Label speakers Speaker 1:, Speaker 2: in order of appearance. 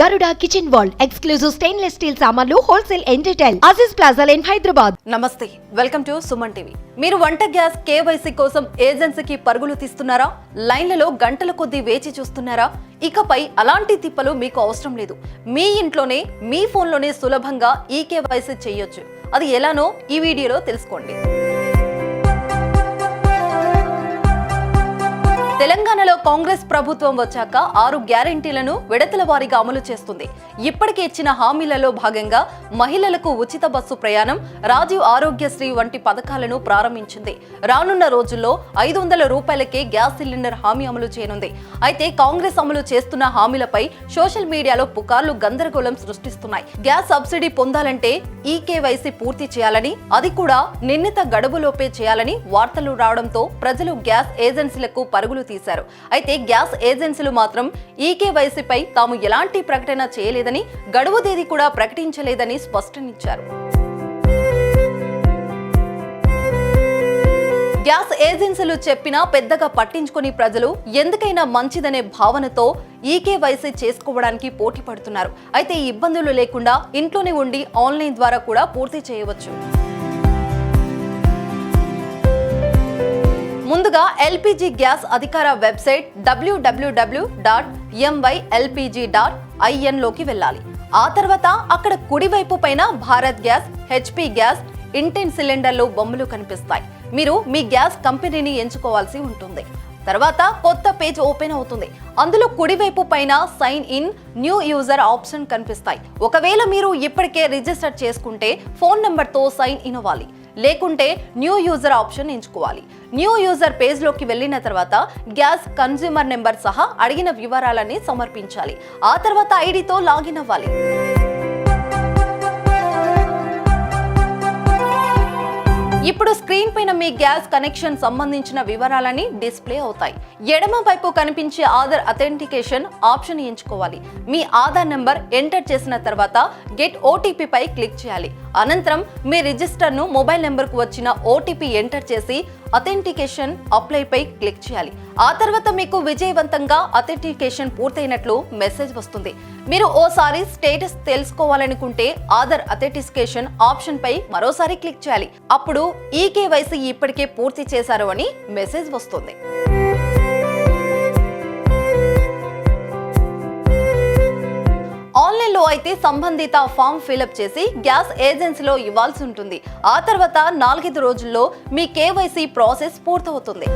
Speaker 1: Garuda Kitchen World, exclusive stainless steel సామాన్లు wholesale and retail. Aziz Plaza in Hyderabad.
Speaker 2: నమస్తే, welcome to Suman TV. మీరు వంట gas KYC కోసం ఏజెన్సీకి పరుగులు తీస్తున్నారా? లైన్లలో గంటల కొద్దీ వేచి చూస్తున్నారా? ఇకపై అలాంటి తిప్పలు మీకు అవసరం లేదు. మీ ఇంట్లోనే మీ ఫోన్లోనే సులభంగా ఈ కేవైసీ చేయొచ్చు. అది ఎలానో ఈ వీడియోలో తెలుసుకోండి. తెలంగాణలో కాంగ్రెస్ ప్రభుత్వం వచ్చాక 6 గ్యారెంటీలను విడతల వారీగా అమలు చేస్తుంది. ఇప్పటికే ఇచ్చిన హామీలలో భాగంగా మహిళలకు ఉచిత బస్సు ప్రయాణం, రాజీవ్ ఆరోగ్యశ్రీ వంటి పథకాలను ప్రారంభించింది. రానున్న రోజుల్లో 500 రూపాయలకే గ్యాస్ సిలిండర్ హామీ అమలు చేయనుంది. అయితే కాంగ్రెస్ అమలు చేస్తున్న హామీలపై సోషల్ మీడియాలో పుకార్లు గందరగోళం సృష్టిస్తున్నాయి. గ్యాస్ సబ్సిడీ పొందాలంటే ఈకేవైసీ పూర్తి చేయాలని, అది కూడా నిర్ణీత గడువులోపే చేయాలని వార్తలు రావడంతో ప్రజలు గ్యాస్ ఏజెన్సీలకు పరుగులు తీశారు. అయితే గ్యాస్ ఏజెన్సీలు మాత్రం ఈకేవైసీపై తాము ఎలాంటి ప్రకటన చేయలేదని, గడువు తేదీ కూడా ప్రకటించలేదని స్పష్టనిచ్చారు. గ్యాస్ ఏజెన్సీలు చెప్పినా పెద్దగా పట్టించుకుని ప్రజలు ఎందుకైనా మంచిదనే భావనతో ఈకేవైసీ చేసుకోవడానికి పోటీ పడుతున్నారు. అయితే ఈ ఇబ్బందులు లేకుండా ఇంట్లోనే ఉండి ఆన్లైన్ ద్వారా కూడా పూర్తి చేయవచ్చు. ముందుగా ఎల్పీజీ గ్యాస్ అధికార వెబ్సైట్ www.mylpg.in లోకి వెళ్ళాలి. ఆ తర్వాత అక్కడ కుడివైపు పైన భారత్ గ్యాస్, హెచ్పీ గ్యాస్, ఇంటెన్ సిలిండర్లు బొమ్మలు కనిపిస్తాయి. మీరు మీ గ్యాస్ కంపెనీని ఎంచుకోవాల్సి ఉంటుంది. తర్వాత కొత్త పేజ్ ఓపెన్ అవుతుంది. అందులో కుడివైపు పైన sign in, new user option కనిపిస్తాయి. ఒకవేళ మీరు ఇప్పటికే రిజిస్టర్ చేసుకుంటే ఫోన్ నెంబర్తో సైన్ ఇన్ అవ్వాలి, లేకుంటే న్యూ యూజర్ ఆప్షన్ ఎంచుకోవాలి. న్యూ యూజర్ పేజ్ లోకి వెళ్ళిన తర్వాత గ్యాస్ కన్స్యూమర్ నెంబర్ సహా అడిగిన వివరాలని సమర్పించాలి. ఆ తర్వాత ఐడితో లాగిన్ అవ్వాలి. ఇప్పుడు స్క్రీన్ పైన మీ గ్యాస్ కనెక్షన్ సంబంధించిన వివరాలని డిస్ప్లే అవుతాయి. ఎడమ వైపు కనిపించే ఆధార్ అథెంటికేషన్ ఆప్షన్ ఎంచుకోవాలి. మీ ఆధార్ నెంబర్ ఎంటర్ చేసిన తర్వాత గెట్ ఓటీపీ పై క్లిక్ చేయాలి. అనంతరం మీ రిజిస్టర్ను మొబైల్ నెంబర్కు వచ్చిన ఓటీపీ ఎంటర్ చేసి అథెంటికేషన్ అప్లై పై క్లిక్ చేయాలి. ఆ తర్వాత మీకు విజయవంతంగా అథెంటికేషన్ పూర్తయినట్లు మెసేజ్ వస్తుంది. మీరు ఓసారి స్టేటస్ తెలుసుకోవాలనుకుంటే ఆధార్ అథెంటికేషన్ ఆప్షన్ పై మరోసారి క్లిక్ చేయాలి. అప్పుడు ఈకేవైసీ ఇప్పటికే పూర్తి చేశారు అని మెసేజ్ వస్తుంది. ఆన్లైన్లో అయితే సంబంధిత ఫామ్ ఫిలప్ చేసి గ్యాస్ ఏజెన్సీలో ఇవ్వాల్సి ఉంటుంది. ఆ తర్వాత 4-5 రోజుల్లో మీ కేవైసీ ప్రాసెస్ పూర్తవుతుంది.